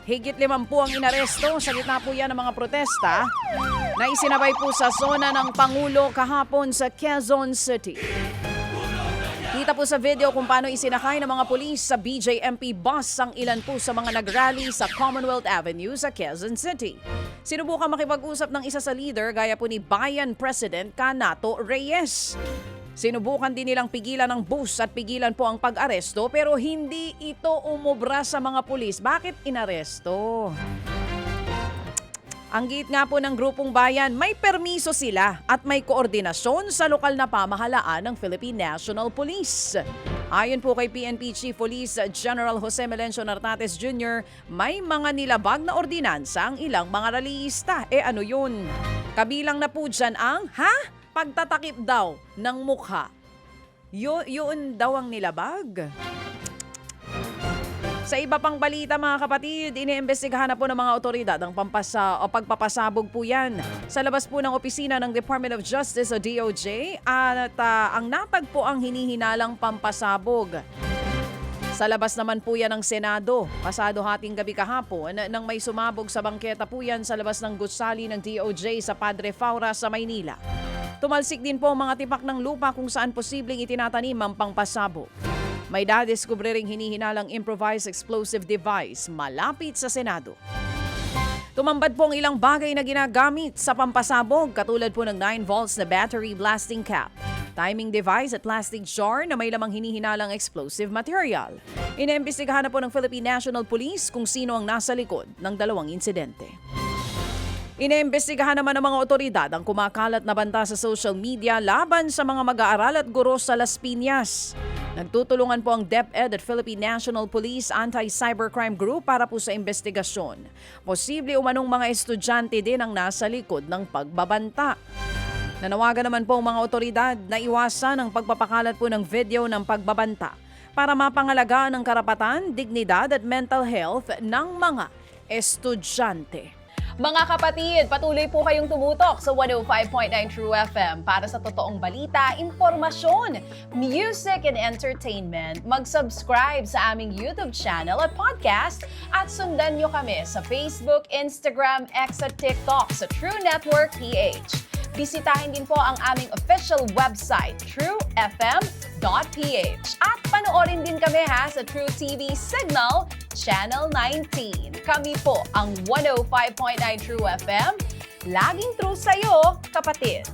Higit 50 ang inaresto sa gitna po yan ng mga protesta na isinabay po sa zona ng Pangulo kahapon sa Quezon City. Kita po sa video kung paano isinakay ng mga pulis sa BJMP bus ang ilan po sa mga nagrally sa Commonwealth Avenue sa Quezon City. Sinubukan makipag-usap ng isa sa leader gaya po ni Bayan President Canato Reyes. Sinubukan din nilang pigilan ng bus at pigilan po ang pag-aresto pero hindi ito umubra sa mga pulis. Bakit inaresto? Ang git nga po ng grupong bayan, may permiso sila at may koordinasyon sa lokal na pamahalaan ng Philippine National Police. Ayon po kay PNP Chief Police General Jose Melencio Nartates Jr., may mga nilabag na ordinansa ang ilang mga rallyista. Ano yun? Kabilang na po dyan ang, pagtatakip daw ng mukha. Yun daw ang nilabag. Sa iba pang balita mga kapatid, iniimbestigahan na po ng mga otoridad ang pagpapasabog po yan sa labas po ng opisina ng Department of Justice o DOJ at ang natagpo ang hinihinalang pampasabog. Sa labas naman po yan ng Senado, pasado hating gabi kahapon nang may sumabog sa bangketa po yan sa labas ng gusali ng DOJ sa Padre Faura sa Maynila. Tumalsik din po ang mga tipak ng lupa kung saan posibleng itinatanim ang pangpasabog. May dadiskubre ring hinihinalang improvised explosive device malapit sa Senado. Tumambad po ang ilang bagay na ginagamit sa pampasabog katulad po ng 9 volts na battery blasting cap, timing device at plastic jar na may lamang hinihinalang explosive material. Iniimbestigahan na po ng Philippine National Police kung sino ang nasa likod ng dalawang insidente. Iniimbestigahan naman ng mga otoridad ang kumakalat na banta sa social media laban sa mga mag-aaral at guro sa Las Piñas. Nagtutulungan po ang DepEd at Philippine National Police Anti-Cybercrime Group para po sa investigasyon. Posible umanong mga estudyante din ang nasa likod ng pagbabanta. Nanawagan naman po ang mga otoridad na iwasan ang pagpapakalat po ng video ng pagbabanta para mapangalagaan ang karapatan, dignidad at mental health ng mga estudyante. Mga kapatid, patuloy po kayong tumutok sa 105.9 True FM para sa totoong balita, impormasyon, music and entertainment. Mag-subscribe sa aming YouTube channel at podcast at sundan nyo kami sa Facebook, Instagram, X at TikTok sa True Network PH. Bisitahin din po ang aming official website, truefm.ph. At panoorin din kami sa True TV Signal, Channel 19. Kami po ang 105.9 True FM. Laging true sa'yo, kapatid.